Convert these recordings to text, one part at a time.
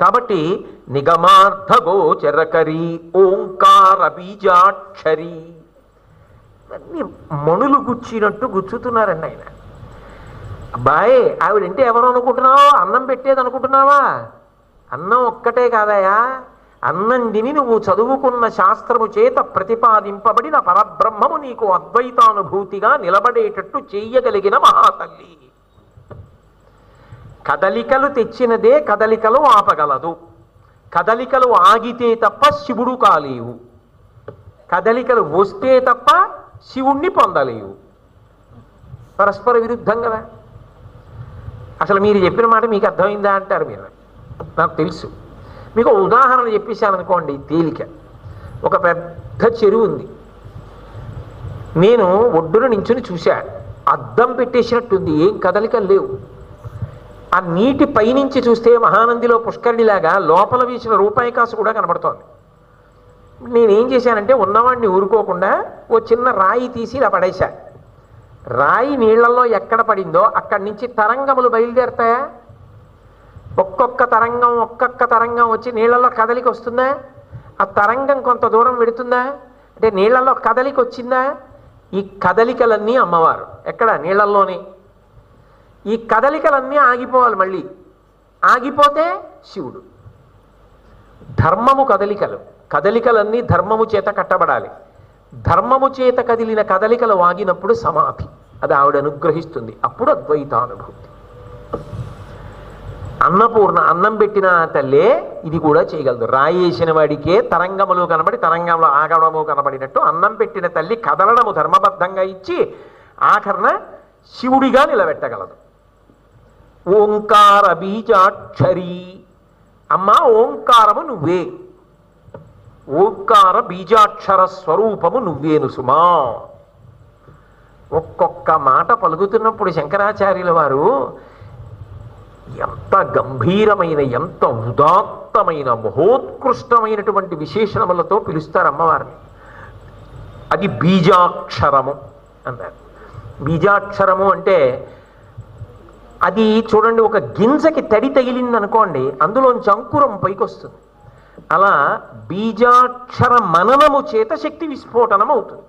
కాబట్టి నిగమార్థగోచరకరి ఓంకార బీజాక్షరి అన్ని మణులు గుచ్చినట్టు గుచ్చుతున్నారండి ఆయన. అబ్బాయి ఆవిడంటే ఎవరు అనుకుంటున్నావో? అన్నం పెట్టేది అనుకుంటున్నావా? అన్నం ఒక్కటే కాదయా, అన్నం తిని నువ్వు చదువుకున్న శాస్త్రము చేత ప్రతిపాదింపబడిన పరబ్రహ్మము నీకు అద్వైతానుభూతిగా నిలబడేటట్టు చెయ్యగలిగిన మహాతల్లి. కదలికలు తెచ్చినదే కదలికలు ఆపగలదు. కదలికలు ఆగితే తప్ప శివుడు కాలేవు. కదలికలు వస్తే తప్ప శివుణ్ణి పొందలేవు. పరస్పర విరుద్ధం కదా. అసలు మీరు చెప్పిన మాట మీకు అర్థమైందా అంటారు మీరు. నాకు తెలుసు. మీకు ఉదాహరణ చెప్పేశాను అనుకోండి, తేలిక. ఒక పెద్ద చెరువు ఉంది. నేను ఒడ్డున నించుని చూశా. అద్దం పెట్టేసినట్టుంది, ఏం కదలికలు లేవు. ఆ నీటి పైనుంచి చూస్తే మహానందిలో పుష్కరిణిలాగా లోపల వేసిన రూపాయి కాసు కూడా కనబడుతోంది. నేనేం చేశానంటే ఉన్నవాడిని ఊరుకోకుండా ఓ చిన్న రాయి తీసి ఇలా పడేశా. రాయి నీళ్లలో ఎక్కడ పడిందో అక్కడి నుంచి తరంగములు బయలుదేరుతాయా? ఒక్కొక్క తరంగం వచ్చి నీళ్లలో కదలిక వస్తుందా? ఆ తరంగం కొంత దూరం వెడుతుందా? అంటే నీళ్లలో కదలిక వచ్చిందా? ఈ కదలికలన్నీ అమ్మవారు. ఎక్కడ? నీళ్లలోనే. ఈ కదలికలన్నీ ఆగిపోవాలి. మళ్ళీ ఆగిపోతే శివుడు. ధర్మము కదలికలన్నీ ధర్మము చేత కట్టబడాలి. ధర్మము చేత కదిలిన కదలికలు ఆగినప్పుడు సమాధి. అది ఆవిడ అనుగ్రహిస్తుంది. అప్పుడు అద్వైతానుభూతి. అన్నపూర్ణ అన్నం పెట్టిన తల్లే ఇది కూడా చేయగలదు. రాయి వేసిన వాడికే తరంగములు కనబడి తరంగంలో ఆగడము కనబడినట్టు అన్నం పెట్టిన తల్లి కదలడము ధర్మబద్ధంగా ఇచ్చి ఆఖరణ శివుడిగా నిలబెట్టగలదు. ఓంకార బీజాక్షరి. అమ్మా ఓంకారము నువ్వే. ఓంకార బీజాక్షర స్వరూపము నువ్వేను సుమా. ఒక్కొక్క మాట పలుకుతున్నప్పుడు శంకరాచార్యుల వారు ఎంత గంభీరమైన, ఎంత ఉదాత్తమైన, మహోత్కృష్టమైనటువంటి విశేషణములతో పిలుస్తారు అమ్మవారిని. అది బీజాక్షరము అన్నారు. బీజాక్షరము అంటే అది చూడండి, ఒక గింజకి తడి తగిలింది అనుకోండి, అందులోంచి అంకురం పైకి వస్తుంది. అలా బీజాక్షర మననము చేత శక్తి విస్ఫోటనం అవుతుంది.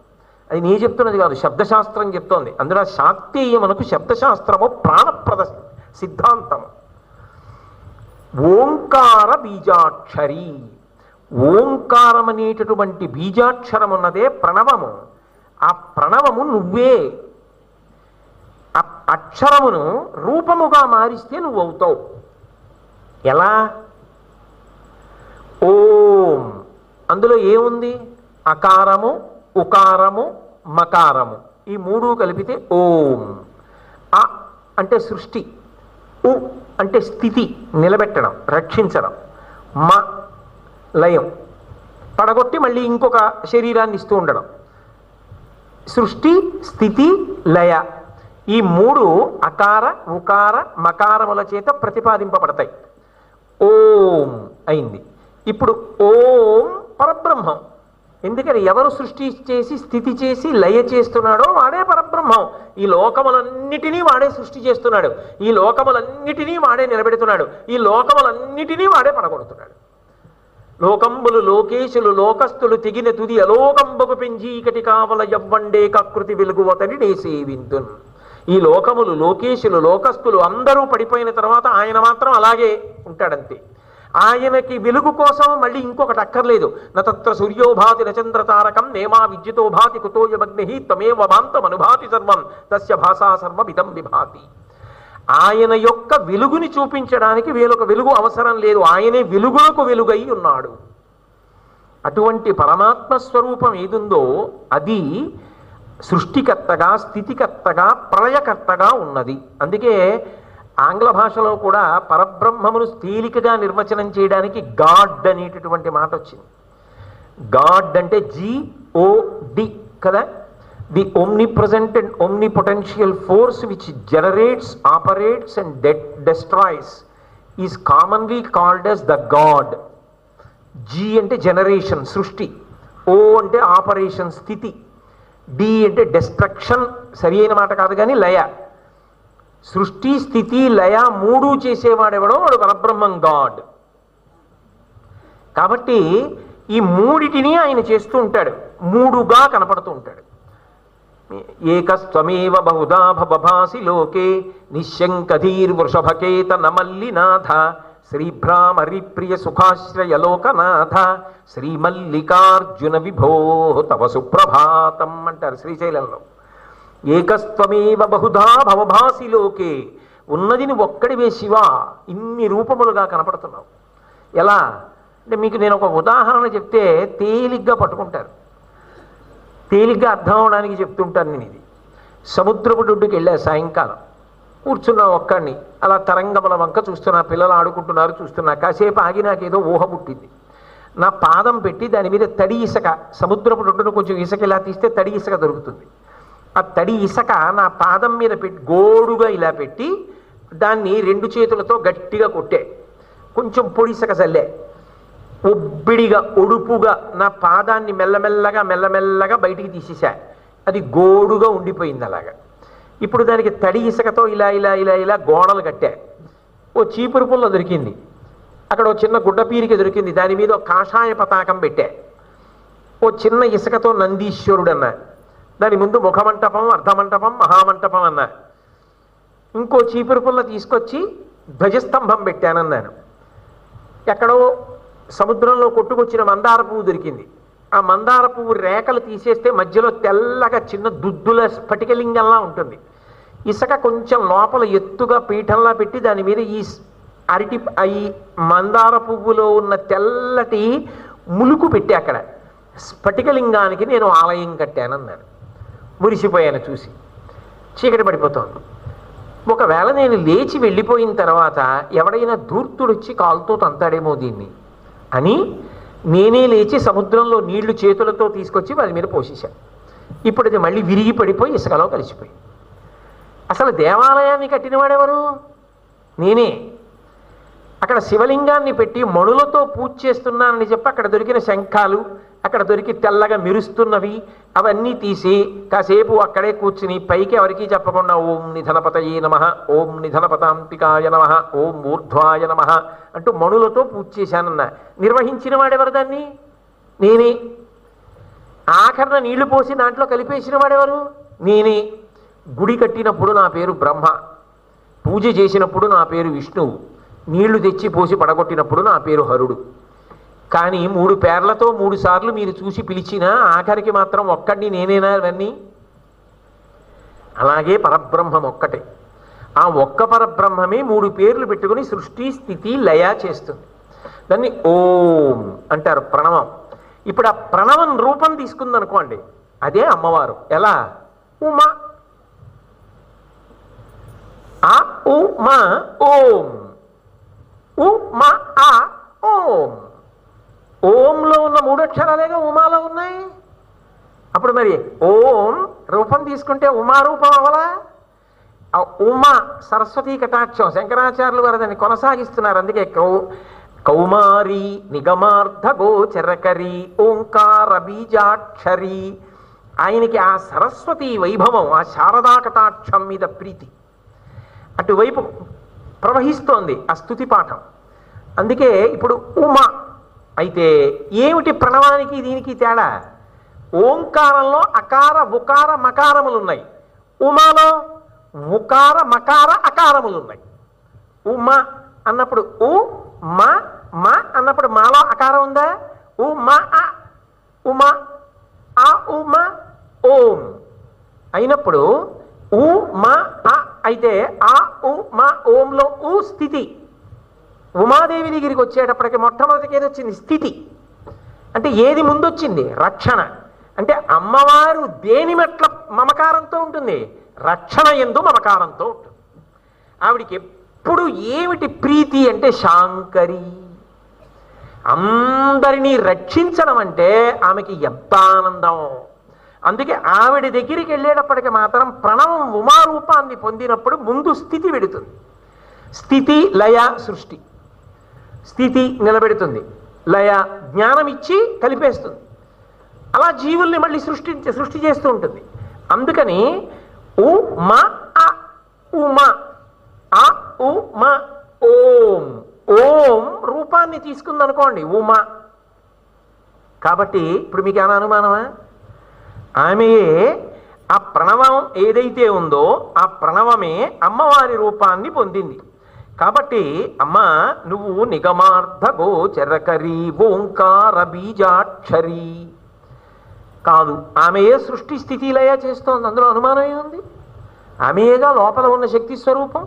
అది నేను చెప్తున్నది కాదు, శబ్దశాస్త్రం చెప్తోంది. అందులో శాక్తేయమునకు శబ్దశాస్త్రము ప్రాణప్రద సిద్ధాంతము. ఓంకార బీజాక్షరి. ఓంకారం అనేటటువంటి బీజాక్షరం ఉన్నదే ప్రణవము. ఆ ప్రణవము నువ్వే. ఆ అక్షరమును రూపముగా మారిస్తే నువ్వు అవుతావు. ఎలా? ఓం. అందులో ఏముంది? అకారము, ఉకారము, మకారము, ఈ మూడు కలిపితే ఓం. అ అంటే సృష్టి, ఉ అంటే స్థితి, నిలబెట్టడం, రక్షించడం, మ లయం, పడగొట్టి మళ్ళీ ఇంకొక శరీరాన్ని ఇస్తూ ఉండడం. సృష్టి, స్థితి, లయ, ఈ మూడు అకార, ఉకార, మకారముల చేత ప్రతిపాదింపబడతాయి. ఓం అయింది. ఇప్పుడు ఓం పరబ్రహ్మం. ఎందుకని? ఎవరు సృష్టి చేసి స్థితి చేసి లయ చేస్తున్నాడో వాడే పరబ్రహ్మం. ఈ లోకములన్నిటినీ వాడే సృష్టి చేస్తున్నాడు. ఈ లోకములన్నిటినీ వాడే నిలబెడుతున్నాడు. ఈ లోకములన్నిటినీ వాడే పడగొడుతున్నాడు. లోకంబులు లోకేశులు లోకస్తులు తెగిన తుది అలోకంబకు పెంచీకటి కావల యవ్వండే కకృతి వెలుగువతని నేసేవింతున్. ఈ లోకములు లోకేశులు లోకస్తులు అందరూ పడిపోయిన తర్వాత ఆయన మాత్రం అలాగే ఉంటాడంతే. ఆయనకి వెలుగు కోసం మళ్ళీ ఇంకొకటి అక్కర్లేదు. నత్ర సూర్యోభాతి నచంద్ర తారకం నేమా విద్యుతో భాతి కుతోయమగ్ని త్వమేవ భాంతమనుభాతి సర్వం తస్య భాషా సర్వమిదం విభాతి. ఆయన యొక్క వెలుగుని చూపించడానికి వేరొక వెలుగు అవసరం లేదు. ఆయనే వెలుగులకు వెలుగై ఉన్నాడు. అటువంటి పరమాత్మ స్వరూపం ఏదుందో అది సృష్టికర్తగా, స్థితికర్తగా, ప్రళయకర్తగా ఉన్నది. అందుకే ఆంగ్ల భాషలో కూడా పరబ్రహ్మమును తేలికగా నిర్వచనం చేయడానికి గాడ్ అనేటటువంటి మాట వచ్చింది. గాడ్ అంటే GOD కదా. The omnipresent and omnipotential force which generates, operates and destroys is commonly called as the God. G అంటే జనరేషన్, సృష్టి. O అంటే ఆపరేషన్, స్థితి. D అంటే డెస్ట్రక్షన్, సరి అయిన మాట కాదు కానీ లయ. సృష్టి, స్థితి, లయ మూడు చేసేవాడెవడో వాడు పరబ్రహ్మం, గాడ్. కాబట్టి ఈ మూడిటిని ఆయన చేస్తూ ఉంటాడు, మూడుగా కనపడుతూ ఉంటాడు. ఏకస్త్వమేవ బహుధా భవభాసి లోకే నిశ్శంకధీర్వృషభకేత నమల్లినాథ శ్రీభ్రామరిప్రియ సుఖాశ్రయ లోకనాథ శ్రీమల్లికార్జున విభో తవ సుప్రభాతం అంటారు శ్రీశైలంలో. ఏకస్త్వమేవ బహుధా భవభాసి లోకే, ఉన్నదిని ఒక్కడివే శివ, ఇన్ని రూపములుగా కనపడుతున్నావు. ఎలా అంటే మీకు నేను ఒక ఉదాహరణ చెప్తే తేలిగ్గా పట్టుకుంటారు, తేలిగ్గా అర్థం అవడానికి చెప్తుంటాను నేను. ఇది సముద్రపు ఒడ్డుకి వెళ్ళా, సాయంకాలం కూర్చున్నా ఒక్కడిని, అలా తరంగముల వంక చూస్తున్నా, పిల్లలు ఆడుకుంటున్నారు చూస్తున్నా. కాసేపు ఆగి నాకేదో ఊహ పుట్టింది. నా పాదం పెట్టి దాని మీద తడి ఇసుక, సముద్రపు ఒడ్డును కొంచెం ఇసుక ఇలా తీస్తే తడి ఇసుక దొరుకుతుంది. ఆ తడి ఇసుక నా పాదం మీద పెట్టి గోడుగా ఇలా పెట్టి దాన్ని రెండు చేతులతో గట్టిగా కొట్టే, కొంచెం పొడి ఇసుక చల్లే, ఒబ్బిడిగా ఒడుపుగా నా పాదాన్ని మెల్లమెల్లగా మెల్లమెల్లగా బయటికి తీసేసా. అది గోడుగా ఉండిపోయింది అలాగా. ఇప్పుడు దానికి తడి ఇసుకతో ఇలా ఇలా ఇలా ఇలా గోడలు కట్టా. ఓ చీపురు పుల్ల దొరికింది, అక్కడ ఓ చిన్న గుడ్డ పీరిక దొరికింది, దాని మీద ఒక కాషాయ పతాకం పెట్టా. ఓ చిన్న ఇసుకతో నందీశ్వరుడు అన్నా, దాని ముందు ముఖమంటపం, అర్ధమంటపం, మహామంటపం అన్నా. ఇంకో చీపురు పుల్ల తీసుకొచ్చి ధ్వజస్తంభం పెట్టానన్నాను. ఎక్కడో సముద్రంలో కొట్టుకొచ్చిన మందార పువ్వు దొరికింది, ఆ మందార పువ్వు రేఖలు తీసేస్తే మధ్యలో తెల్లగా చిన్న దుద్దుల స్ఫటికలింగంలా ఉంటుంది. ఇసుక కొంచెం లోపల ఎత్తుగా పీఠంలా పెట్టి దాని మీద ఈ మందార పువ్వులో ఉన్న తెల్లటి ములుకు పెట్టి అక్కడ స్ఫటికలింగానికి నేను ఆలయం కట్టానన్నాను. మురిసిపోయాను చూసి. చీకటి పడిపోతోంది. ఒకవేళ నేను లేచి వెళ్ళిపోయిన తర్వాత ఎవడైనా ధూర్తుడొచ్చి కాలుతో తంతాడేమో దీన్ని అని నేనే లేచి సముద్రంలో నీళ్లు చేతులతో తీసుకొచ్చి వారి మీద పోసేశాను. ఇప్పుడు అది మళ్ళీ విరిగి పడిపోయి ఇసుకలో కలిసిపోయింది. అసలు దేవాలయాన్ని కట్టినవాడెవరు? నేనే. అక్కడ శివలింగాన్ని పెట్టి మణులతో పూజ చేస్తున్నానని చెప్పి అక్కడ దొరికిన శంఖాలు, అక్కడ దొరికి తెల్లగా మెరుస్తున్నవి అవన్నీ తీసి కాసేపు అక్కడే కూర్చుని పైకి ఎవరికీ చెప్పకుండా ఓం నిధనపతయే నమః, ఓం నిధనపతాంతికాయ నమః, ఓం ఊర్ధ్వాయ నమః అంటూ మణులతో పూజ చేశానన్నా. నిర్వహించిన వాడెవరు దాన్ని? నేనే. ఆఖరణ నీళ్లు పోసి దాంట్లో కలిపేసిన వాడెవరు? నేనే. గుడి కట్టినప్పుడు నా పేరు బ్రహ్మ, పూజ చేసినప్పుడు నా పేరు విష్ణువు, నీళ్లు తెచ్చి పోసి పడగొట్టినప్పుడు నా పేరు హరుడు. కానీ 3 పేర్లతో 3 సార్లు మీరు చూసి పిలిచినా ఆఖరికి మాత్రం ఒక్కడిని నేనేనా అవన్నీ? అలాగే పరబ్రహ్మం ఒక్కటే. ఆ ఒక్క పరబ్రహ్మమే 3 పేర్లు పెట్టుకుని సృష్టి స్థితి లయ చేస్తుంది. దాన్ని ఓం అంటారు, ప్రణవం. ఇప్పుడు ఆ ప్రణవం రూపం తీసుకుందనుకోండి, అదే అమ్మవారు. ఎలా? ఉమా. ఆ ఉమా ఓం, ఉమా ఆ ఓం. ఓంలో ఉన్న 3 అక్షరాలేగా ఉమాలో ఉన్నాయి. అప్పుడు మరి ఓం రూపం తీసుకుంటే ఉమా రూపం అవలా? ఆ ఉమా సరస్వతీ కటాక్షం శంకరాచార్యులు వారు దాన్ని కొనసాగిస్తున్నారు. అందుకే కౌమారి నిగమార్థ గోచరకరి ఓంకార బీజాక్షరి. ఆయనకి ఆ సరస్వతీ వైభవం, ఆ శారదా కటాక్షం మీద ప్రీతి అటువైపు ప్రవహిస్తోంది ఆ స్తుతి పాఠం. అందుకే ఇప్పుడు ఉమా అయితే ఏమిటి ప్రణవానికి దీనికి తేడా? ఓంకారంలో అకార ఉకార మకారములు ఉన్నాయి, ఉమాలో ఉకార మకార అకారములు ఉన్నాయి. ఉమా అన్నప్పుడు ఉ మా మా అన్నప్పుడు మాలో అకారం ఉందా? ఉమా ఆ ఉమా ఆ ఉమా ఓం అయినప్పుడు ఉ మా ఆ అయితే ఆ ఉ మా ఓంలో ఉ స్థితి. ఉమాదేవి దగ్గరికి వచ్చేటప్పటికి మొట్టమొదటికి ఏది వచ్చింది? స్థితి. అంటే ఏది ముందొచ్చింది? రక్షణ. అంటే అమ్మవారు దేని మెట్ల మమకారంతో ఉంటుంది? రక్షణ యందు మమకారంతో ఉంటుంది. ఆవిడికి ఎప్పుడు ఏమిటి ప్రీతి అంటే శాంకరి. అందరినీ రక్షించడం అంటే ఆమెకి ఎంత ఆనందం. అందుకే ఆవిడ దగ్గరికి వెళ్ళేటప్పటికి మాత్రం ప్రణవం ఉమారూపాన్ని పొందినప్పుడు ముందు స్థితి పెడుతుంది. స్థితి లయ సృష్టి. స్థితి నిలబెడుతుంది, లయ జ్ఞానం ఇచ్చి కలిపేస్తుంది. అలా జీవుల్ని మళ్ళీ సృష్టి చేస్తూ ఉంటుంది. అందుకని ఉ మా ఆ ఉమా ఆ ఉ మా ఓం. ఓం రూపాన్ని తీసుకుందనుకోండి ఉమా. కాబట్టి ఇప్పుడు మీకు ఏమైనా అనుమానమా? ఆమెయే ఆ ప్రణవం ఏదైతే ఉందో ఆ ప్రణవమే అమ్మవారి రూపాన్ని పొందింది. కాబట్టి అమ్మ నువ్వు నిగమార్థ గోచరకరీ ఓంకార బీజాక్షరి కాదు, ఆమెయే సృష్టి స్థితి లయ చేస్తోంది. అందులో అనుమానం ఏముంది? ఆమెయేగా లోపల ఉన్న శక్తి స్వరూపం.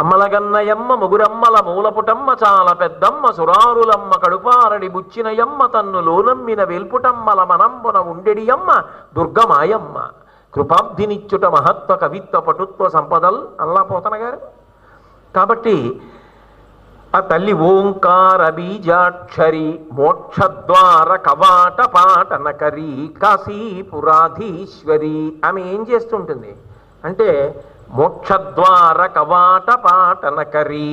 అమ్మలగన్నయమ్మ ముగురమ్మల మూలపుటమ్మ చాలా పెద్దమ్మ సురారులమ్మ కడుపారడి బుచ్చినయమ్మ తన్ను లోనమ్మిన వెల్పుటమ్మల మనంబున ఉండెడియమ్మ దుర్గమాయమ్మ కృపాబ్ధినిచ్చుట మహత్వ కవిత్వ పటుత్వ సంపదల్ అల్లా పోతన గారు. కాబట్టి ఆ తల్లి ఓంకార బీజాక్షరి మోక్షద్వార కవాట పాటనకరి కాశీపురాధీశ్వరి. ఆమె ఏం చేస్తుంటుంది అంటే మోక్షద్వార కవాట పాటనకరి,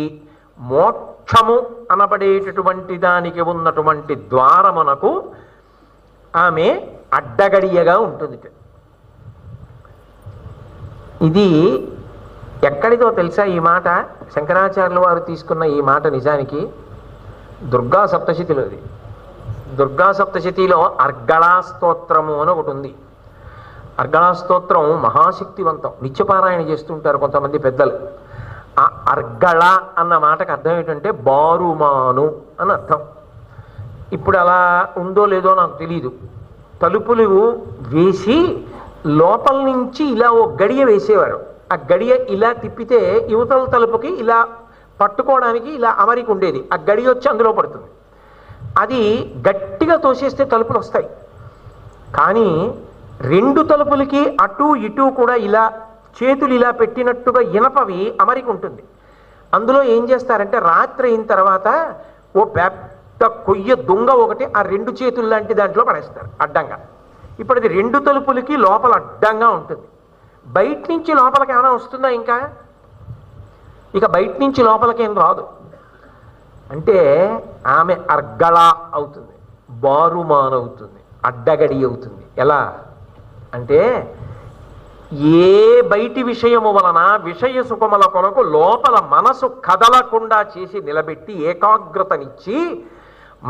మోక్షము అనబడేటటువంటి దానికి ఉన్నటువంటి ద్వారమునకు ఆమె అడ్డగడియగా ఉంటుంది. ఇది ఎక్కడిదో తెలుసా? ఈ మాట శంకరాచార్యుల వారు తీసుకున్న ఈ మాట నిజానికి దుర్గా సప్తశతిలోది. దుర్గా సప్తశతిలో అర్గళా స్తోత్రము అని ఒకటి ఉంది. అర్గళా స్తోత్రం మహాశక్తివంతం, నిత్యపారాయణ చేస్తుంటారు కొంతమంది పెద్దలు. ఆ అర్గళ అన్న మాటకు అర్థం ఏంటంటే బారుమాను అని అర్థం. ఇప్పుడు అలా ఉందో లేదో నాకు తెలీదు. తలుపులు వేసి లోపల నుంచి ఇలా ఓ గడియ వేసేవారు. ఆ గడియ ఇలా తిప్పితే యువతల తలుపుకి ఇలా పట్టుకోవడానికి ఇలా అమరిక ఉండేది. ఆ గడియ వచ్చి అందులో పడుతుంది. అది గట్టిగా తోసేస్తే తలుపులు వస్తాయి. కానీ రెండు తలుపులకి అటు ఇటు కూడా ఇలా చేతులు ఇలా పెట్టినట్టుగా ఇనపవి అమరిక ఉంటుంది. అందులో ఏం చేస్తారంటే రాత్రి అయిన తర్వాత ఓ పెద్ద కొయ్య దొంగ ఒకటి ఆ రెండు చేతులు లాంటి దాంట్లో పడేస్తారు అడ్డంగా. ఇప్పుడు అది రెండు తలుపులకి లోపల అడ్డంగా ఉంటుంది. బయట నుంచి లోపలికి ఏమైనా వస్తుందా? ఇంకా ఇక బయట నుంచి లోపలికి ఏం రాదు. అంటే ఆమె అర్గళ అవుతుంది, బారుమాన్ అవుతుంది, అడ్డగడి అవుతుంది. ఎలా అంటే ఏ బయటి విషయము వలన విషయ సుఖముల కొరకు లోపల మనసు కదలకుండా చేసి నిలబెట్టి ఏకాగ్రతనిచ్చి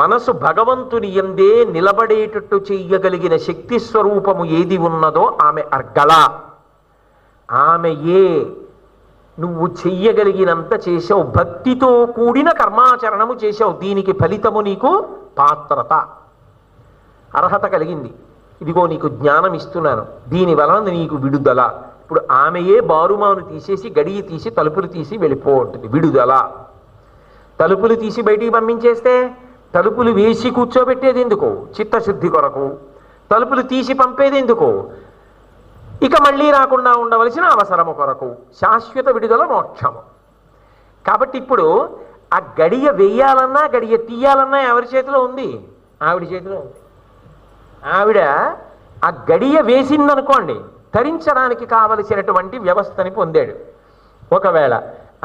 మనసు భగవంతుని యందే నిలబడేటట్టు చెయ్యగలిగిన శక్తి స్వరూపము ఏది ఉన్నదో ఆమె అర్గళ. ఆమెయే నువ్వు చెయ్యగలిగినంత చేసావు, భక్తితో కూడిన కర్మాచరణము చేసావు. దీనికి ఫలితము నీకు పాత్రత, అర్హత కలిగింది. ఇదిగో నీకు జ్ఞానం ఇస్తున్నాను, దీని వలన నీకు విడుదల. ఇప్పుడు ఆమెయే బారుమాను తీసేసి గడియ తీసి తలుపులు తీసి వెళ్ళిపోతుంది. విడుదల. తలుపులు తీసి బయటికి పంపించేస్తే తలుపులు వేసి కూర్చోబెట్టేది ఎందుకు? చిత్తశుద్ధి కొరకు. తలుపులు తీసి పంపేది ఎందుకు? ఇక మళ్ళీ రాకుండా ఉండవలసిన అవసరము కొరకు. శాశ్వత విడుదల మోక్షము. కాబట్టి ఇప్పుడు ఆ గడియ వేయాలన్నా గడియ తీయాలన్నా ఎవరి చేతిలో ఉంది? ఆవిడ చేతిలో ఉంది. ఆవిడ ఆ గడియ వేసిందనుకోండి, ధరించడానికి కావలసినటువంటి వ్యవస్థని పొందాడు. ఒకవేళ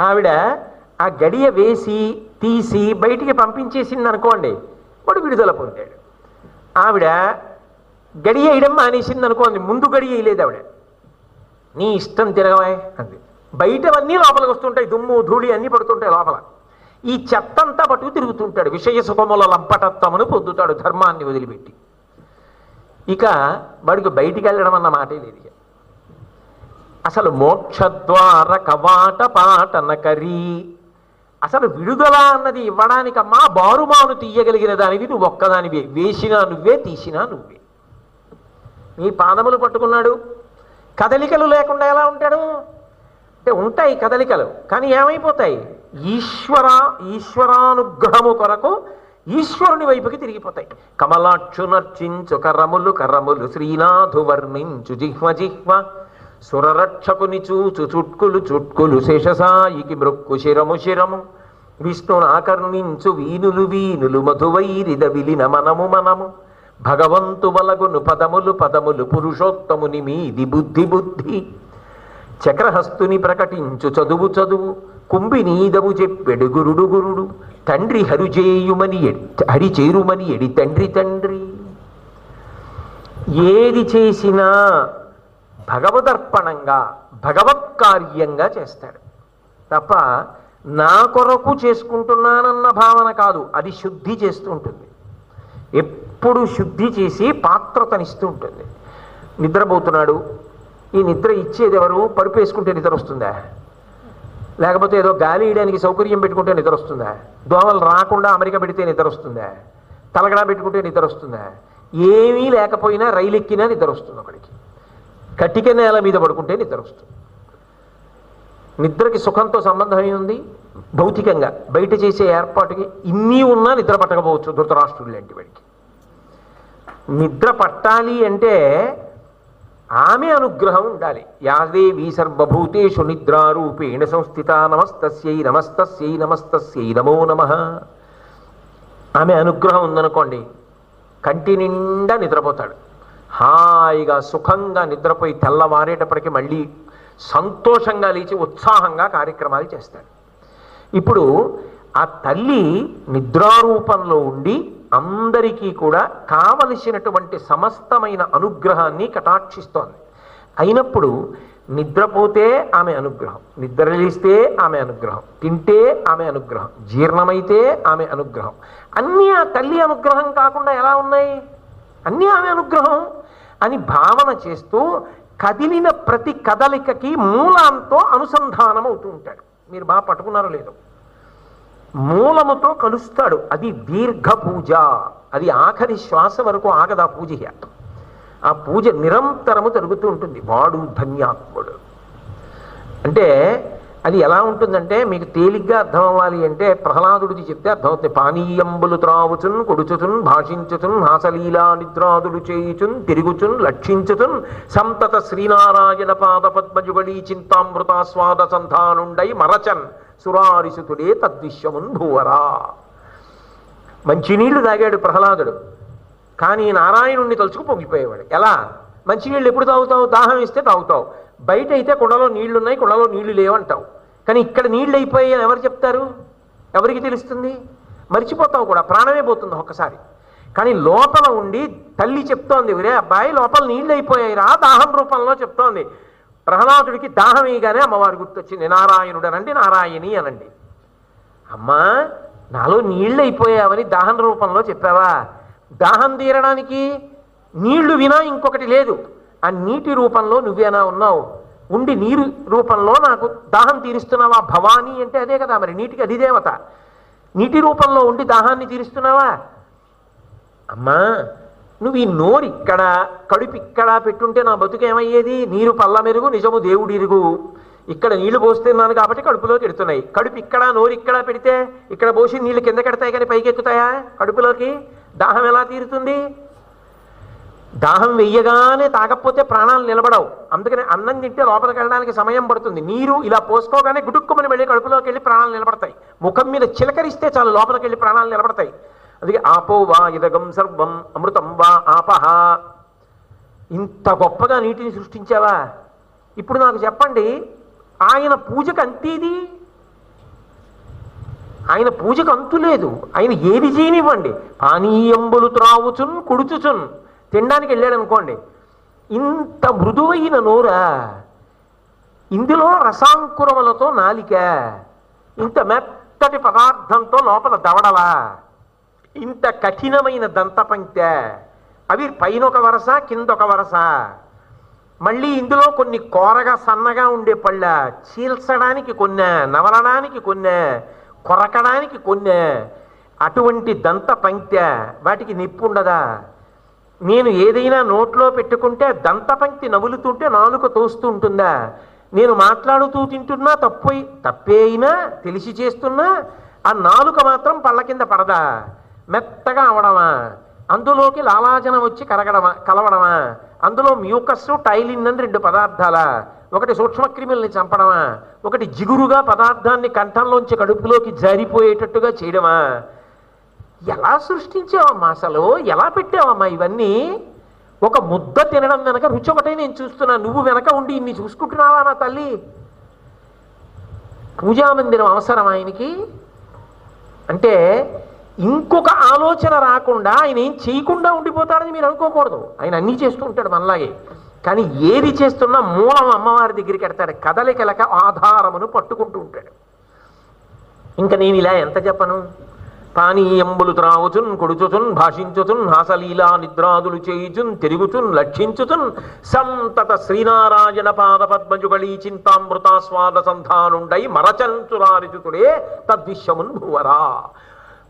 ఆవిడ ఆ గడియ వేసి తీసి బయటికి పంపించేసింది అనుకోండి, వాడు విడుదల పొందాడు. ఆవిడ గడియ వేయడం మానేసింది అనుకోండి, ముందు గడియ వేయలేదు ఆవిడ. నీ ఇష్టం తిరగవాయ్ అంది. బయటవన్నీ లోపలికి వస్తుంటాయి, దుమ్ము ధూళి అన్నీ పడుతుంటాయి లోపల. ఈ చెత్తంతా పట్టుకు తిరుగుతుంటాడు. విషయ సుఖముల లంపటత్వమును పొందుతాడు ధర్మాన్ని వదిలిపెట్టి. ఇక వాడికి బయటికి వెళ్ళడం అన్న మాటే లేదు. అసలు మోక్షద్వార కవాట పాటనకరి, అసలు విడుదల అన్నది ఇవ్వడానికమ్మా బారుమాను తీయగలిగిన దానివి నువ్వు ఒక్కదానివే. వేసినా నువ్వే, తీసినా నువ్వే. నీ పాదములు పట్టుకున్నాడు, కదలికలు లేకుండా ఎలా ఉంటాడు? అంటే ఉంటాయి కదలికలు, కానీ ఏమైపోతాయి? ఈశ్వరానుగ్రహము కొరకు ఈశ్వరుని వైపుకి తిరిగిపోతాయి. కమలాక్షు నర్చించు కరములు కరములు శ్రీనాథు వర్ణించు జిహ్వ జిహ్వ సురరక్షకుని చూచు చుట్కులు చుట్కులు శేషసాయికి మృక్కు శిరము శిరము విష్ణును ఆకర్ణించు వీనులు వీనులు మధువైరిద విలిన మనము మనము భగవంతు వలగును పదములు పదములు పురుషోత్తముని మీది బుద్ధి బుద్ధి చక్రహస్తుని ప్రకటించు చదువు చదువు కుంభినీదము చెప్పెడు గురుడు గురుడు తండ్రి హరిచేయుమని హరి చేరుమని ఎడి తండ్రి తండ్రి. ఏది చేసినా భగవదర్పణంగా భగవత్కార్యంగా చేస్తాడు తప్ప నా కొరకు చేసుకుంటున్నానన్న భావన కాదు. అది శుద్ధి చేస్తూ ఉంటుంది. ఎప్పుడు శుద్ధి చేసి పాత్రతనిస్తూ ఉంటుంది. నిద్రపోతున్నాడు, ఈ నిద్ర ఇచ్చేది ఎవరు? పరుపు వేసుకుంటే నిద్ర వస్తుందా? లేకపోతే ఏదో గాలి వేయడానికి సౌకర్యం పెట్టుకుంటే నిద్ర వస్తుందా? దోమలు రాకుండా అమెరికా పెడితే నిద్ర వస్తుందా? తలగడా పెట్టుకుంటే నిద్ర వస్తుందా? ఏమీ లేకపోయినా రైలు ఎక్కినా నిద్ర వస్తుంది. ఒకడికి కటిక నేల మీద పడుకుంటే నిద్ర వస్తుంది. నిద్రకి సుఖంతో సంబంధం ఏముంది? భౌతికంగా బయట చేసే ఏర్పాటుకి ఇన్ని ఉన్నా నిద్ర పట్టకపోవచ్చు ధృతరాష్ట్రుడు లాంటి వాడికి. నిద్ర పట్టాలి అంటే ఆమె అనుగ్రహం ఉండాలి. యాదేవీ సర్వభూతేషు నిద్రారూపేణ సంస్థిత నమస్తస్యై నమస్తస్యై నమస్తస్యై నమో నమః. ఆమె అనుగ్రహం ఉందనుకోండి, కంటి నిండా నిద్రపోతాడు. హాయిగా సుఖంగా నిద్రపోయి తెల్లవారేటప్పటికి మళ్ళీ సంతోషంగా లేచి ఉత్సాహంగా కార్యక్రమాలు చేస్తాడు. ఇప్పుడు ఆ తల్లి నిద్రారూపంలో ఉండి అందరికీ కూడా కావలసినటువంటి సమస్తమైన అనుగ్రహాన్ని కటాక్షిస్తోంది. అయినప్పుడు నిద్రపోతే ఆమె అనుగ్రహం, నిద్రలేస్తే ఆమె అనుగ్రహం, తింటే ఆమె అనుగ్రహం, జీర్ణమైతే ఆమె అనుగ్రహం, అన్నీ ఆ తల్లి అనుగ్రహం కాకుండా ఎలా ఉన్నాయి? అన్నీ ఆమె అనుగ్రహం అని భావన చేస్తూ కదిలిన ప్రతి కదలికకి మూలంతో అనుసంధానం అవుతూ ఉంటాడు. మీరు బాగా పట్టుకున్నారో లేదో, మూలముతో కలుస్తాడు. అది దీర్ఘ పూజ. అది ఆఖరి శ్వాస వరకు ఆగదా పూజ. ఆ పూజ నిరంతరము జరుగుతూ ఉంటుంది. వాడు ధన్యాత్ముడు అంటే అది ఎలా ఉంటుందంటే, మీకు తేలిగ్గా అర్థం అవ్వాలి అంటే ప్రహ్లాదుడిది చెప్తే అర్థమవుతుంది. పానీయంబులు త్రావుచున్ కొడుచుచున్ భాషించుచున్ హాసలీలా నిద్రాదులు చేయుచున్ తిరుగుచున్ లక్షించుచున్ సంతత శ్రీనారాయణ పాద పద్మజుగళీ చింతామృతాస్వాద సంధానుండై మరచన్ సురారిసుతుడే తద్విశ్వమున్ భూవరా. మంచినీళ్లు తాగాడు ప్రహ్లాదుడు, కానీ నారాయణుణ్ణి తలుచుకు పొంగిపోయేవాడు. ఎలా? మంచినీళ్ళు ఎప్పుడు తాగుతావు? దాహం ఇస్తే తాగుతావు. బయట అయితే కుండలో నీళ్లున్నాయి, కుండలో నీళ్లు లేవంటావు. కానీ ఇక్కడ నీళ్ళు అయిపోయాయి అని ఎవరు చెప్తారు? ఎవరికి తెలుస్తుంది? మర్చిపోతావు కూడా, ప్రాణమే పోతుంది ఒక్కసారి. కానీ లోపల ఉండి తల్లి చెప్తోంది, ఒరే అబ్బాయి లోపల నీళ్ళు అయిపోయాయి రా, దాహం రూపంలో చెప్తోంది. ప్రహ్లాదుడికి దాహం వేయగానే అమ్మవారు గుర్తొచ్చింది. నారాయణుడు అనండి, నారాయణి అనండి. అమ్మా నాలో నీళ్ళు అయిపోయావని దాహం రూపంలో చెప్పావా? దాహం తీరడానికి నీళ్లు వినా ఇంకొకటి లేదు. ఆ నీటి రూపంలో నువ్వేనా ఉన్నావు? ఉండి నీరు రూపంలో నాకు దాహం తీరుస్తున్నావా? భవానీ అంటే అదే కదా, మరి నీటికి అధిదేవత. నీటి రూపంలో ఉండి దాహాన్ని తీరుస్తున్నావా? అమ్మా నువ్వు ఈ నోరు ఇక్కడ కడుపు ఇక్కడ పెట్టుంటే నా బతుకేమయ్యేది? నీరు పల్ల మెరుగు నిజము దేవుడిరుగు. ఇక్కడ నీళ్లు పోస్తున్నాను కాబట్టి కడుపులోకి ఎడుతున్నాయి. కడుపు ఇక్కడ నోరు ఇక్కడ పెడితే ఇక్కడ పోసి నీళ్లు కింద కెడతాయి కానీ పైకి ఎక్కుతాయా కడుపులోకి? దాహం ఎలా తీరుతుంది? దాహం వెయ్యగానే తాగకపోతే ప్రాణాలు నిలబడవు. అందుకని అన్నం తింటే లోపలికి వెళ్ళడానికి సమయం పడుతుంది. నీరు ఇలా పోసుకోగానే గుడుక్కుమని వెళ్ళి కడుపులోకి వెళ్ళి ప్రాణాలు నిలబడతాయి. ముఖం మీద చిలకరిస్తే చాలు లోపలికి వెళ్ళి ప్రాణాలు నిలబడతాయి. అందుకే ఆపో వా ఇదగం సర్వం అమృతం వా ఆపహ. ఇంత గొప్పగా నీటిని సృష్టించావా? ఇప్పుడు నాకు చెప్పండి, ఆయన పూజకు అంతేది? ఆయన పూజకు అంతు లేదు. ఆయన ఏది చేయనివ్వండి, పానీయంబులు త్రావుచున్ కుడుచుచున్, తినడానికి వెళ్ళాడు అనుకోండి, ఇంత మృదువైన నోరా, ఇందులో రసాంకురములతో నాలిక, ఇంత మెత్తటి పదార్థంతో లోపల దవడలా, ఇంత కఠినమైన దంతపంక్త, అవి పైన ఒక వరస కింద ఒక వరస, మళ్ళీ ఇందులో కొన్ని కోరగా సన్నగా ఉండే పళ్ళ, చీల్చడానికి కొన్నే, నవలడానికి కొన్నే, కొరకడానికి కొన్నే, అటువంటి దంత పంక్త, వాటికి నిప్పు ఉండదా? నేను ఏదైనా నోట్లో పెట్టుకుంటే దంతపంక్తి నములుతుంటే నాలుక తోస్తూ ఉంటుందా? నేను మాట్లాడుతూ తింటున్నా తప్పే అయినా తెలిసి చేస్తున్నా ఆ నాలుక మాత్రం పళ్ళ కింద పడదా? మెత్తగా అవడమా? అందులోకి లాలాజనం వచ్చి కలవడమా? అందులో మ్యూకస్ టైలిన్ అని రెండు పదార్థాల, ఒకటి సూక్ష్మక్రిముల్ని చంపడమా, ఒకటి జిగురుగా పదార్థాన్ని కంఠంలోంచి కడుపులోకి జారిపోయేటట్టుగా చేయడమా? ఎలా సృష్టించావమ్మా? అసలు ఎలా పెట్టావమ్మా ఇవన్నీ? ఒక ముద్ద తినడం వెనక రుచి ఒకటే నేను చూస్తున్నా, నువ్వు వెనక ఉండి ఇన్ని చూసుకుంటున్నావా నా తల్లి? పూజామందిరం అవసరం ఆయనకి అంటే ఇంకొక ఆలోచన రాకుండా ఆయన ఏం చేయకుండా ఉండిపోతాడని మీరు అనుకోకూడదు. ఆయన అన్నీ చేస్తూ ఉంటాడు మనలాగే. కానీ ఏది చేస్తున్నా మూలం అమ్మవారి దగ్గరికి ఎడతాడు. కదలికలక ఆధారమును పట్టుకుంటూ ఉంటాడు. ఇంకా నేను ఇలా ఎంత చెప్పను? పానీయంబులు త్రావుచున్ కొడుచుచున్ భాషించుచున్ హాసలీలా నిద్రాదులు చేయుచున్ తిరుగుచున్ లక్షించుచున్ సంతత శ్రీనారాయణ పాద పద్మజుగళీ చింతామృతాస్వాద సంధానుండై మరచంచురారిచుతుడే తద్విశ్వమున్ భువరా.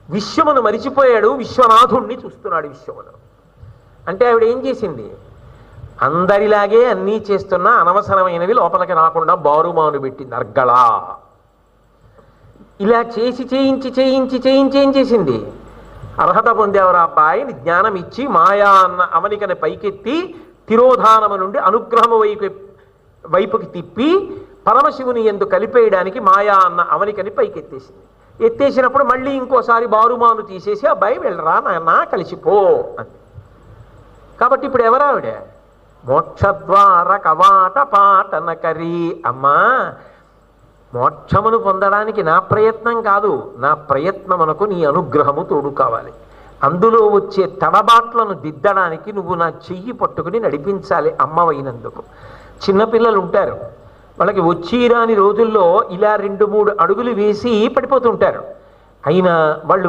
విశ్వమును మరిచిపోయాడు, విశ్వనాథుణ్ణి చూస్తున్నాడు విశ్వమును. అంటే ఆవిడ ఏం చేసింది? అందరిలాగే అన్నీ చేస్తున్నా అనవసరమైనవి లోపలికి రాకుండా బారుమాను పెట్టింది. అర్గళా ఇలా చేసి చేయించి ఏం చేసింది? అర్హత పొందేవారు అబ్బాయిని జ్ఞానం ఇచ్చి మాయా అన్న అవనికని పైకెత్తి తిరోధానము నుండి అనుగ్రహము వైపుకి తిప్పి పరమశివుని యందు కలిపేయడానికి మాయా అన్న అవనికని పైకెత్తేసింది. ఎత్తేసినప్పుడు మళ్ళీ ఇంకోసారి బారుమాను తీసేసి అబ్బాయి వెళ్ళరా నాన్న కలిసిపో అని. కాబట్టి ఇప్పుడు ఎవరావిడ? మోక్షద్వార కవాట పాటనకరి. అమ్మా, మోక్షమును పొందడానికి నా ప్రయత్నం కాదు, నా ప్రయత్నమునకు నీ అనుగ్రహము తోడు కావాలి. అందులో వచ్చే తడబాట్లను దిద్దడానికి నువ్వు నా చెయ్యి పట్టుకుని నడిపించాలి అమ్మవైనందుకు. చిన్నపిల్లలు ఉంటారు, వాళ్ళకి వచ్చిరాని రోజుల్లో ఇలా 2-3 అడుగులు వేసి పడిపోతుంటారు. అయినా వాళ్ళు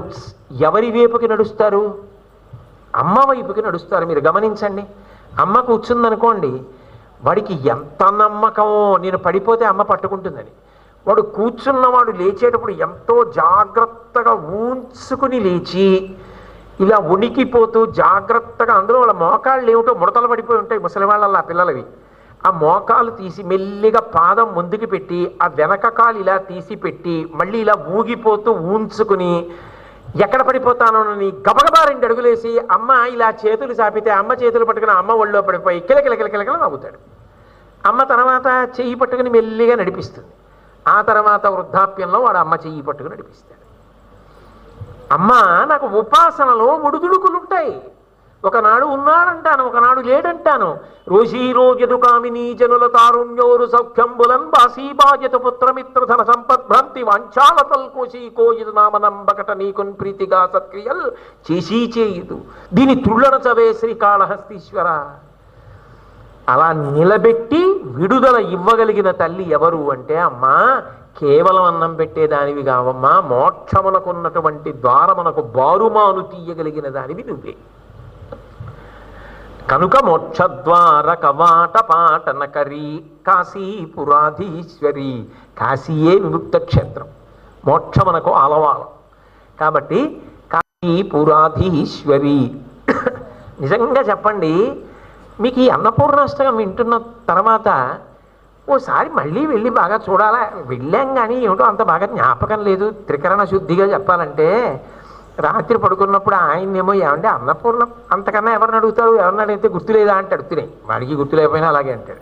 ఎవరి వైపుకి నడుస్తారు? అమ్మ వైపుకి నడుస్తారు. మీరు గమనించండి. అమ్మ కూర్చుందనుకోండి, వాడికి ఎంత నమ్మకమో నేను పడిపోతే అమ్మ పట్టుకుంటుందని. వాడు కూర్చున్నవాడు లేచేటప్పుడు ఎంతో జాగ్రత్తగా ఊంచుకుని లేచి ఇలా ఉనికిపోతూ జాగ్రత్తగా, అందులో వాళ్ళ మోకాళ్ళు ఏమిటో ముడతలు పడిపోయి ఉంటాయి ముసలివాళ్ళ పిల్లలవి. ఆ మోకాలు తీసి మెల్లిగా పాదం ముందుకు పెట్టి ఆ వెనక కాలు ఇలా తీసి పెట్టి మళ్ళీ ఇలా ఊగిపోతూ ఊంచుకుని ఎక్కడ పడిపోతానోనని గబగబా 2 అడుగులేసి అమ్మ ఇలా చేతులు చాపితే అమ్మ చేతులు పట్టుకుని అమ్మ ఒళ్ళో పడిపోయి కిలకిల నవ్వుతాడు. అమ్మ తర్వాత చెయ్యి పట్టుకుని మెల్లిగా నడిపిస్తుంది. ఆ తర్వాత వృద్ధాప్యంలో వాడు అమ్మ చెయ్యి పట్టుకుని నడిపిస్తాడు. అమ్మ నాకు ఉపాసనలో ఒడుదుడుకులుంటాయి. ఒకనాడు ఉన్నాడంటాను, ఒకనాడు లేడంటాను. రోజీరోజదు కామినీ జనుల తారుణ్యోరు సౌఖ్యంబులన్ బాసీబాజత పుత్రమిత్ర ధన సంపద్భ్రాంతి వాంఛాలతల్ కోశీ కోయిదు నామనంబకట నీకున్ ప్రీతిగా సత్క్రియల్ చేసీ చేయుదు దీని తుళ్ళన చవే శ్రీకాళహస్తీశ్వర. అలా నిలబెట్టి విడుదల ఇవ్వగలిగిన తల్లి ఎవరు అంటే అమ్మా, కేవలం అన్నం పెట్టేదానివి కావమ్మా, మోక్షమునకున్నటువంటి ద్వారమునకు బారుమాను తీయగలిగిన దానివి నువ్వే. కనుక మోక్షద్వార కవాట పాటనకరి కాశీపురాధీశ్వరి. కాశీయే విముక్త క్షేత్రం, మోక్షమునకు ఆలవాలం. కాబట్టి కాశీపురాధీశ్వరి. నిజంగా చెప్పండి, మీకు ఈ అన్నపూర్ణాష్టకం వింటున్న తర్వాత ఓసారి మళ్ళీ వెళ్ళి బాగా చూడాలా. వెళ్ళాం కానీ ఏమిటో అంత బాగా జ్ఞాపకం లేదు. త్రికరణ శుద్ధిగా చెప్పాలంటే రాత్రి పడుకున్నప్పుడు ఆయన్నేమో ఏమంటే అన్నపూర్ణ అంతకన్నా ఎవరిని అడుగుతారు, ఎవరిని అడిగితే గుర్తులేదా అంటే అడుగుతున్నాయి. వాడికి గుర్తు లేకపోయినా అలాగే అంటాడు.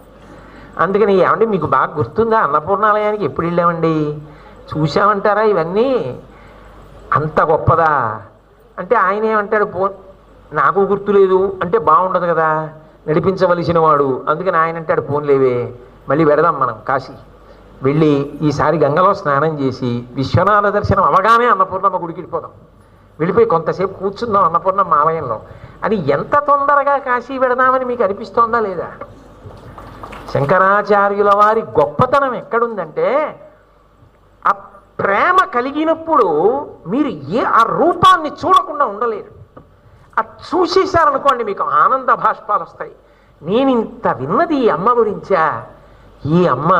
అందుకని ఏమంటే మీకు బాగా గుర్తుందా అన్నపూర్ణాలయానికి ఎప్పుడు వెళ్ళామండి, చూసామంటారా ఇవన్నీ, అంత గొప్పదా అంటే ఆయన ఏమంటాడు, నాకు గుర్తులేదు అంటే బాగుండదు కదా, నడిపించవలసిన వాడు. అందుకని ఆయన అంటాడు పోన్లేవే మళ్ళీ వెడదాం మనం కాశీ వెళ్ళి ఈసారి గంగలో స్నానం చేసి విశ్వనాథ దర్శనం అవగానే అన్నపూర్ణమ్మ గుడికి వెళ్ళిపోదాం, వెళ్ళిపోయి కొంతసేపు కూర్చుందాం అన్నపూర్ణమ్మ ఆలయంలో అని. ఎంత తొందరగా కాశీ వెడదామని మీకు అనిపిస్తోందా లేదా? శంకరాచార్యుల వారి గొప్పతనం ఎక్కడుందంటే ఆ ప్రేమ కలిగినప్పుడు మీరు ఆ రూపాన్ని చూడకుండా ఉండలేరు. అది చూసేశారనుకోండి మీకు ఆనంద భాష్పాలు వస్తాయి. నేను ఇంత విన్నది ఈ అమ్మ గురించా, ఈ అమ్మ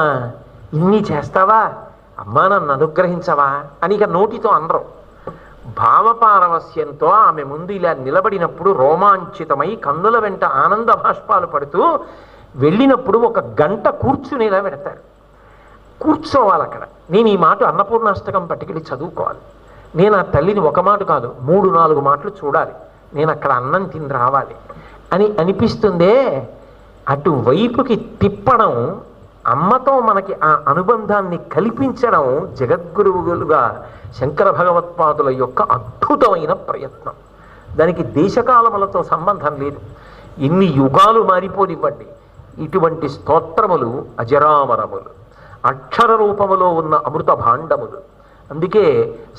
ఇన్ని చేస్తావా, అమ్మా నన్ను అనుగ్రహించవా అని ఇక నోటితో అనరు. భావపారవస్యంతో ఆమె ముందు ఇలా నిలబడినప్పుడు రోమాంచితమై కన్నుల వెంట ఆనంద భాష్పాలు పడుతూ వెళ్ళినప్పుడు 1 గంట కూర్చునేలా పెడతారు. కూర్చోవాలి అక్కడ. నేను ఈ మాట అన్నపూర్ణాష్టకం పట్టుకెళ్ళి చదువుకోవాలి. నేను ఆ తల్లిని 1 మాట కాదు 3-4 మాటలు చూడాలి, నేను అక్కడ అన్నం తిని రావాలి అని అనిపిస్తుందే. అటువైపుకి తిప్పడం, అమ్మతో మనకి ఆ అనుబంధాన్ని కల్పించడం జగద్గురువులుగా శంకర భగవత్పాదుల యొక్క అద్భుతమైన ప్రయత్నం. దానికి దేశకాలములతో సంబంధం లేదు. ఎన్ని యుగాలు మారిపోనివ్వండి, ఇటువంటి స్తోత్రములు అజరామరములు, అక్షర రూపములో ఉన్న అమృత భాండములు. అందుకే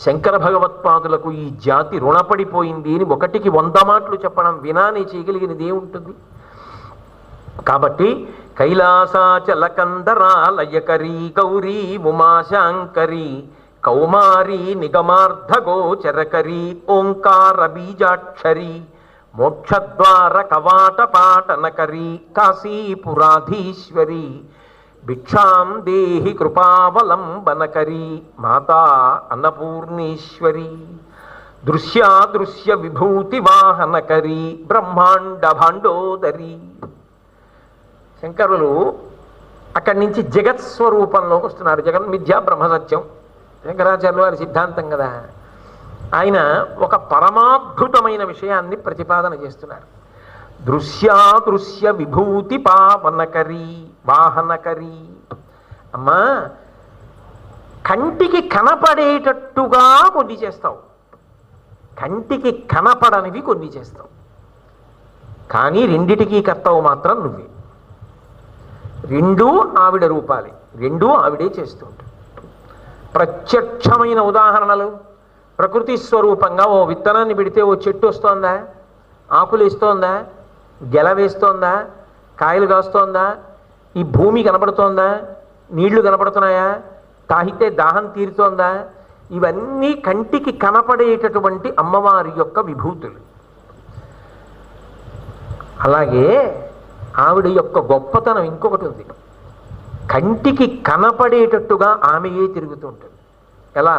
శంకర భగవత్పాదులకు ఈ జాతి రుణపడిపోయింది అని 1కి 100 మాటలు చెప్పడం వినానే చేయగలిగినది ఏముంటుంది? కాబట్టి కైలాసాచల కందరాలయకరీ గౌరీ ఉమాశాంకరి కౌమారీ నిగమార్ధగోచరకరీ ఓంకార బీజాక్షరీ మోక్షద్వార కవాట పాటనకరీ కాశీపురాధీశ్వరి భిక్షాం దేహి కృపావలంబనకరీ మాతా అన్నపూర్ణేశ్వరి దృశ్యాదృశ్య విభూతి వాహనకరీ బ్రహ్మాండ భాండోదరి. శంకరులు అక్కడి నుంచి జగత్స్వరూపంలోకి వస్తున్నారు. జగన్మిథ్యా బ్రహ్మసత్యం శంకరాచార్యులు వారి సిద్ధాంతం కదా. ఆయన ఒక పరమాద్భుతమైన విషయాన్ని ప్రతిపాదన చేస్తున్నారు. దృశ్యాదృశ్య విభూతి పావనకరీ వాహనకరీ. అమ్మా, కంటికి కనపడేటట్టుగా కొన్ని చేస్తావు, కంటికి కనపడనివి కొన్ని చేస్తావు, కానీ రెండిటికీ కర్తవు మాత్రం నువ్వే. రెండూ ఆవిడ రూపాలే, రెండూ ఆవిడే చేస్తూ ఉంటాయి. ప్రత్యక్షమైన ఉదాహరణలు ప్రకృతి స్వరూపంగా ఓ విత్తనాన్ని పెడితే ఓ చెట్టు వస్తోందా, ఆకులు వేస్తోందా, గెల వేస్తోందా, కాయలు కాస్తోందా, ఈ భూమి కనపడుతోందా, నీళ్లు కనపడుతున్నాయా, తాగితే దాహం తీరుతోందా? ఇవన్నీ కంటికి కనపడేటటువంటి అమ్మవారి యొక్క విభూతులు. అలాగే ఆవిడ యొక్క గొప్పతనం ఇంకొకటి ఉంది. కంటికి కనపడేటట్టుగా ఆమెయే తిరుగుతుంటుంది. ఎలా?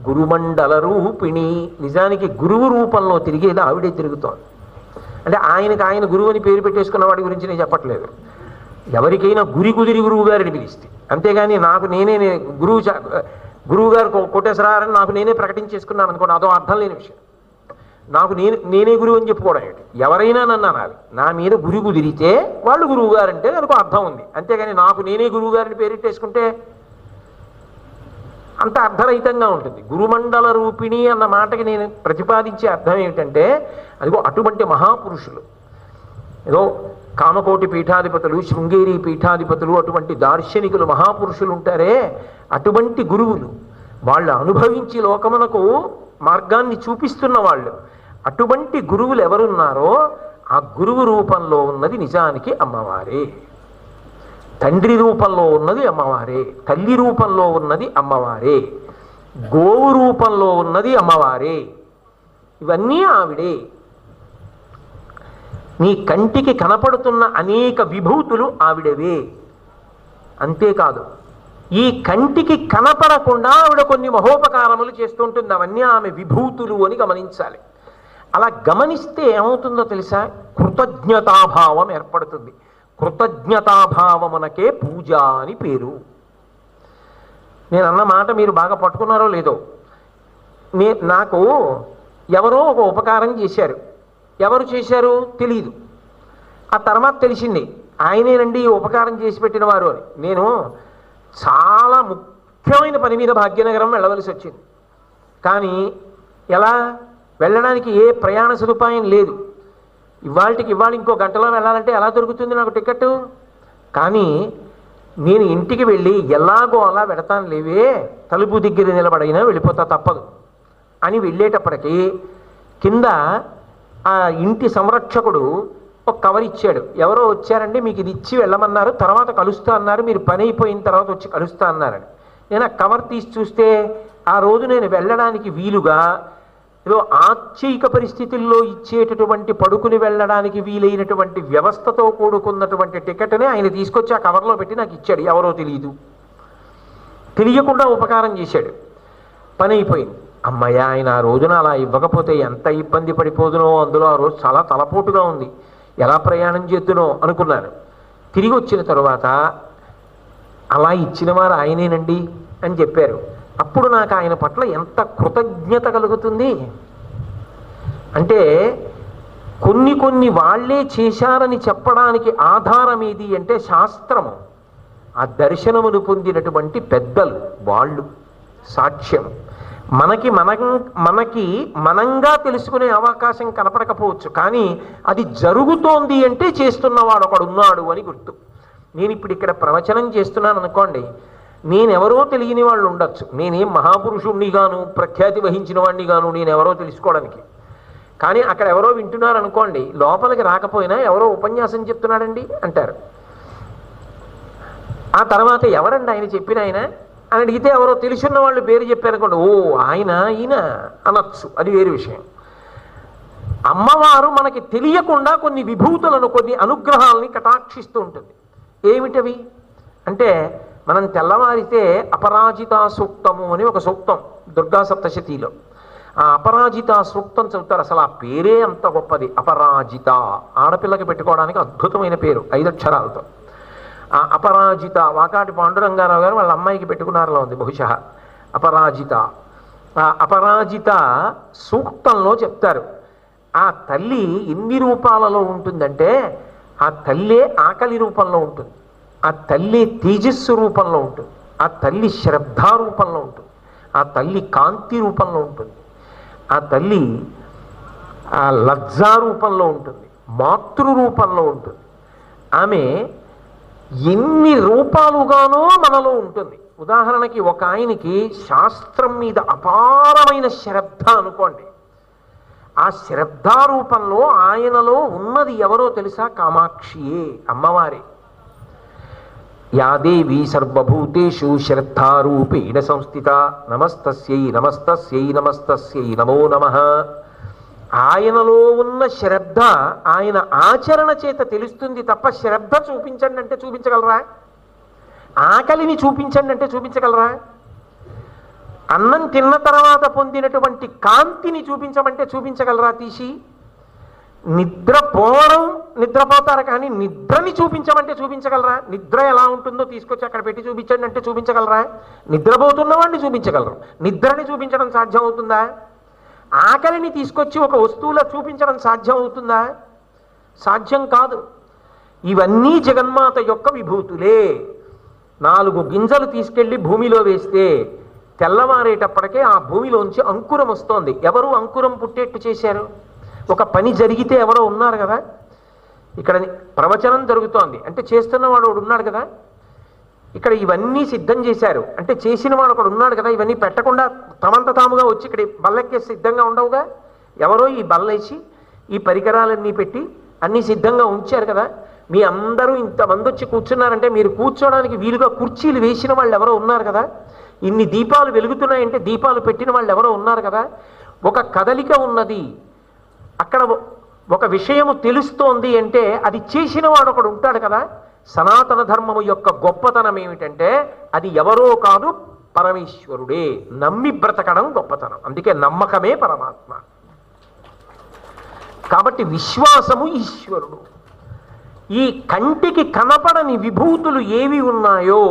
గురుమండల రూపిణి. నిజానికి గురువు రూపంలో తిరిగేది ఆవిడే తిరుగుతోంది. అంటే ఆయన గురువు అని పేరు పెట్టేసుకున్న వాడి గురించి నేను చెప్పట్లేదు. ఎవరికైనా గురి కుదిరి గురువు గారిని పిలిస్తే, అంతేగాని నాకు నేనే గురువు గారు కోటేశ్వరారని నాకు నేనే ప్రకటించేసుకున్నాను అనుకోండి, అదో అర్థం లేని విషయం. నాకు నేనే గురువు అని చెప్పుకోవడం ఏంటి? ఎవరైనా నన్ను అనాలి. నా మీద గురి కుదిరితే వాళ్ళు గురువు గారు అంటే నాకు అర్థం ఉంది. అంతేగాని నాకు నేనే గురువు గారిని పేరెట్టేసుకుంటే అంత అర్థరహితంగా ఉంటుంది. గురుమండల రూపిణి అన్న మాటకి నేను ప్రతిపాదించే అర్థం ఏమిటంటే, అదిగో అటువంటి మహాపురుషులు, ఏదో కామకోటి పీఠాధిపతులు, శృంగేరి పీఠాధిపతులు, అటువంటి దార్శనికులు మహాపురుషులు ఉంటారే, అటువంటి గురువులు. వాళ్ళు అనుభవించి లోకమునకు మార్గాన్ని చూపిస్తున్న వాళ్ళు. అటువంటి గురువులు ఎవరున్నారో ఆ గురువు రూపంలో ఉన్నది నిజానికి అమ్మవారే. తండ్రి రూపంలో ఉన్నది అమ్మవారే, తల్లి రూపంలో ఉన్నది అమ్మవారే, గోవు రూపంలో ఉన్నది అమ్మవారే. ఇవన్నీ ఆవిడే. నీ కంటికి కనపడుతున్న అనేక విభూతులు ఆవిడవే. అంతేకాదు, ఈ కంటికి కనపడకుండా ఆవిడ కొన్ని మహోపకారములు చేస్తుంటుంది. అవన్నీ ఆమె విభూతులు అని గమనించాలి. అలా గమనిస్తే ఏమవుతుందో తెలుసా? కృతజ్ఞతాభావం ఏర్పడుతుంది. కృతజ్ఞతాభావమునకే పూజ అని పేరు. నేను అన్న మాట మీరు బాగా పట్టుకున్నారో లేదో. నాకు ఎవరో ఒక ఉపకారం చేశారు. ఎవరు చేశారు తెలియదు. ఆ తర్వాత తెలిసింది ఆయనేనండి ఈ ఉపకారం చేసి పెట్టిన వారు అని. నేను చాలా ముఖ్యమైన పని మీద భాగ్యనగరం వెళ్ళవలసి వచ్చింది. కానీ ఎలా వెళ్ళడానికి ఏ ప్రయాణ సదుపాయం లేదు. ఇవాళ ఇంకో గంటలో వెళ్ళాలంటే ఎలా దొరుకుతుంది నాకు టికెట్? కానీ నేను ఇంటికి వెళ్ళి ఎలాగో అలా వెడతాను లేవే, తలుపు దగ్గర నిలబడైనా వెళ్ళిపోతా తప్పదు అని వెళ్ళేటప్పటికీ కింద ఆ ఇంటి సంరక్షకుడు ఒక కవర్ ఇచ్చాడు. ఎవరో వచ్చారండి, మీకు ఇది ఇచ్చి వెళ్ళమన్నారు, తర్వాత కలుస్తా అన్నారు, మీరు పని అయిపోయిన తర్వాత వచ్చి కలుస్తా అన్నారని. నేను ఆ కవర్ తీసి చూస్తే ఆ రోజు నేను వెళ్ళడానికి వీలుగా ఏదో ఆశ్చర్యక పరిస్థితుల్లో ఇచ్చేటటువంటి పడుకుని వెళ్ళడానికి వీలైనటువంటి వ్యవస్థతో కూడుకున్నటువంటి టికెట్ని ఆయన తీసుకొచ్చి ఆ కవర్లో పెట్టి నాకు ఇచ్చాడు. ఎవరో తెలియకుండా ఉపకారం చేశాడు. పని అయిపోయింది. అమ్మయ్య, ఆయన ఆ రోజున అలా ఇవ్వకపోతే ఎంత ఇబ్బంది పడిపోదునో, అందులో ఆ రోజు చాలా తలపోటుగా ఉంది, ఎలా ప్రయాణం చేద్దునో అనుకున్నాను. తిరిగి వచ్చిన తరువాత అలా ఇచ్చిన వారు ఆయనేనండి అని చెప్పారు. అప్పుడు నాకు ఆయన పట్ల ఎంత కృతజ్ఞత కలుగుతుంది అంటే, కొన్ని వాళ్ళే చేశారని చెప్పడానికి ఆధారం ఏది అంటే శాస్త్రము. ఆ దర్శనమును పొందినటువంటి పెద్దలు వాళ్ళు సాక్ష్యం. మనకి మనంగా తెలుసుకునే అవకాశం కనపడకపోవచ్చు, కానీ అది జరుగుతోంది అంటే చేస్తున్నవాడు ఒకడు ఉన్నాడు అని గుర్తు. నేను ఇప్పుడు ఇక్కడ ప్రవచనం చేస్తున్నాను అనుకోండి, నేనెవరో తెలియని వాళ్ళు ఉండొచ్చు. నేనేం మహాపురుషుణ్ణి గాను, ప్రఖ్యాతి వహించిన వాడిని గాను, నేనెవరో తెలుసుకోవడానికి. కానీ అక్కడ ఎవరో వింటున్నారు అనుకోండి, లోపలికి రాకపోయినా ఎవరో ఉపన్యాసం చెప్తున్నాడండి అంటారు. ఆ తర్వాత ఎవరండి ఆయన చెప్పిన ఆయన అని అడిగితే ఎవరో తెలుసున్న వాళ్ళు పేరు చెప్పారనుకోండి, ఓ ఆయన ఈయన అనొచ్చు, అది వేరు విషయం. అమ్మవారు మనకి తెలియకుండా కొన్ని విభూతులను, కొన్ని అనుగ్రహాలని కటాక్షిస్తూ ఉంటుంది. ఏమిటవి అంటే, మనం తెల్లవారితే అపరాజితా సూక్తము అని ఒక సూక్తం దుర్గా సప్తశతిలో, ఆ అపరాజిత సూక్తం చదువుతారు. అసలు ఆ పేరే అంత గొప్పది. అపరాజిత, ఆడపిల్లకి పెట్టుకోవడానికి అద్భుతమైన పేరు, 5 అక్షరాలతో. ఆ అపరాజిత వాకాటి పాండురంగారావు గారు వాళ్ళ అమ్మాయికి పెట్టుకున్నారులో ఉంది బహుశా అపరాజిత. ఆ అపరాజిత సూక్తంలో చెప్తారు, ఆ తల్లి ఎన్ని రూపాలలో ఉంటుందంటే, ఆ తల్లే ఆకలి రూపంలో ఉంటుంది, ఆ తల్లి తేజస్సు రూపంలో ఉంటుంది, ఆ తల్లి శ్రద్ధా రూపంలో ఉంటుంది, ఆ తల్లి కాంతి రూపంలో ఉంటుంది, ఆ తల్లి ఆ లజ్జా రూపంలో ఉంటుంది, మాతృ రూపంలో ఉంటుంది. ఆమె ఎన్ని రూపాలుగానో మనలో ఉంటుంది. ఉదాహరణకి ఒక ఆయనకి శాస్త్రం మీద అపారమైన శ్రద్ధ అనుకోండి, ఆ శ్రద్ధారూపంలో ఆయనలో ఉన్నది ఎవరో తెలుసా? కామాక్షియే, అమ్మవారే. యాదేవి సర్వభూతేషు శ్రద్ధారూపేణ సంస్థిత నమస్తస్యై నమస్తస్యై నమస్తస్యై నమో నమః. ఆయనలో ఉన్న శ్రద్ధ ఆయన ఆచరణ చేత తెలుస్తుంది తప్ప, శ్రద్ధ చూపించండి అంటే చూపించగలరా? ఆకలిని చూపించండి అంటే చూపించగలరా? అన్నం తిన్న తర్వాత పొందినటువంటి కాంతిని చూపించమంటే చూపించగలరా తీసి? నిద్రపోవడం నిద్రపోతారు కానీ నిద్రని చూపించమంటే చూపించగలరా? నిద్ర ఎలా ఉంటుందో తీసుకొచ్చి అక్కడ పెట్టి చూపించండి అంటే చూపించగలరా? నిద్రపోతున్న వాడిని చూపించగలరు, నిద్రని చూపించడం సాధ్యం అవుతుందా? ఆకలిని తీసుకొచ్చి ఒక వస్తువులో చూపించడం సాధ్యం అవుతుందా? సాధ్యం కాదు. ఇవన్నీ జగన్మాత యొక్క విభూతులే. 4 గింజలు తీసుకెళ్లి భూమిలో వేస్తే తెల్లవారేటప్పటికే ఆ భూమిలోంచి అంకురం వస్తోంది. ఎవరు అంకురం పుట్టేట్టు చేశారు? ఒక పని జరిగితే ఎవరో ఉన్నారు కదా, ఇక్కడ ప్రవచనం జరుగుతోంది అంటే చేస్తున్నవాడు ఒకడు ఉన్నాడు కదా, ఇక్కడ ఇవన్నీ సిద్ధం చేశారు అంటే చేసిన వాడు ఒకడు ఉన్నాడు కదా. ఇవన్నీ పెట్టకుండా తమంత తాముగా వచ్చి ఇక్కడ బల్లెక్కే సిద్ధంగా ఉండవుగా. ఎవరో ఈ బల్లేసి ఈ పరికరాలన్నీ పెట్టి అన్నీ సిద్ధంగా ఉంచారు కదా. మీ అందరూ ఇంతమంది వచ్చి కూర్చున్నారంటే మీరు కూర్చోడానికి వీలుగా కుర్చీలు వేసిన వాళ్ళు ఎవరో ఉన్నారు కదా. ఇన్ని దీపాలు వెలుగుతున్నాయంటే దీపాలు పెట్టిన వాళ్ళు ఎవరో ఉన్నారు కదా. ఒక కదలిక ఉన్నది, అక్కడ ఒక విషయము తెలుస్తోంది అంటే అది చేసిన వాడు ఒకడు ఉంటాడు కదా. సనాతన ధర్మము యొక్క గొప్పతనం ఏమిటంటే అది ఎవరో కాదు, పరమేశ్వరుడే. నమ్మి బ్రతకడం గొప్పతనం. అందుకే నమ్మకమే పరమాత్మ. కాబట్టి విశ్వాసము ఈశ్వరుడు. ఈ కంటికి కనపడని విభూతులు ఏవి ఉన్నాయో,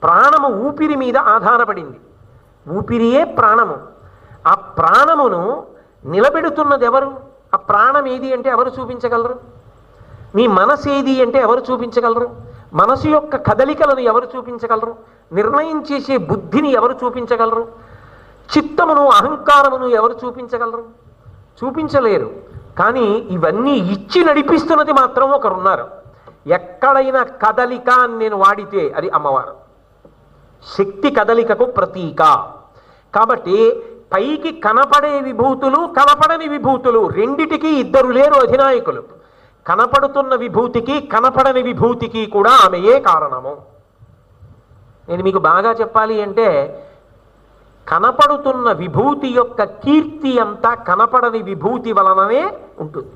ప్రాణము ఊపిరి మీద ఆధారపడింది. ఊపిరియే ప్రాణము. ఆ ప్రాణమును నిలబెడుతున్నది ఎవరు? ఆ ప్రాణం ఏది అంటే ఎవరు చూపించగలరు? నీ మనసు ఏది అంటే ఎవరు చూపించగలరు? మనసు యొక్క కదలికలను ఎవరు చూపించగలరు? నిర్ణయం చేసే బుద్ధిని ఎవరు చూపించగలరు? చిత్తమును అహంకారమును ఎవరు చూపించగలరు? చూపించలేరు. కానీ ఇవన్నీ ఇచ్చి నడిపిస్తున్నది మాత్రం ఒకరున్నారు. ఎక్కడైనా కదలిక అని నేను వాడితే అది అమ్మవారు. శక్తి కదలికకు ప్రతీక. కాబట్టి పైకి కనపడే విభూతులు, కనపడని విభూతులు రెండిటికి ఇద్దరు లేరు అధినాయకులు. కనపడుతున్న విభూతికి కనపడని విభూతికి కూడా ఆమెయే కారణము. నేను మీకు బాగా చెప్పాలి అంటే, కనపడుతున్న విభూతి యొక్క కీర్తి అంతా కనపడని విభూతి వలననే ఉంటుంది.